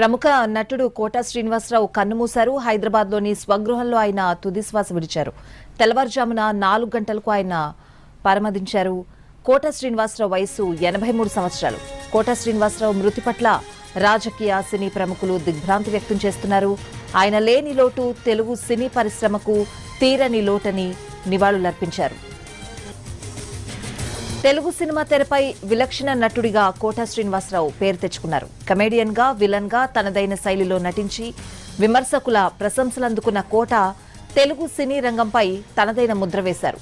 ప్రముఖ నటుడు కోట శ్రీనివాసరావు కన్నుమూశారు. హైదరాబాద్లోని స్వగృహంలో ఆయన తుదిశ్వాస విడిచారు. తెల్లవారుజామున 4 గంటలకు ఆయన పరమదించారు. కోట శ్రీనివాసరావు వయసు 83 సంవత్సరాలు. కోట శ్రీనివాసరావు మృతి పట్ల రాజకీయ సినీ ప్రముఖులు దిగ్భ్రాంతి వ్యక్తం చేస్తున్నారు. ఆయన లేని లోటు తెలుగు సినీ పరిశ్రమకు తీరని లోటని నివాళులర్పించారు. తెలుగు సినిమా తెరపై విలక్షణ నటుడిగా కోట శ్రీనివాసరావు పేరు తెచ్చుకున్నారు. కమెడియన్ గా, విలన్ గా తనదైన శైలిలో నటించి విమర్శకుల ప్రశంసలందుకున్న కోట తెలుగు సినీ రంగంపై తనదైన ముద్ర వేశారు.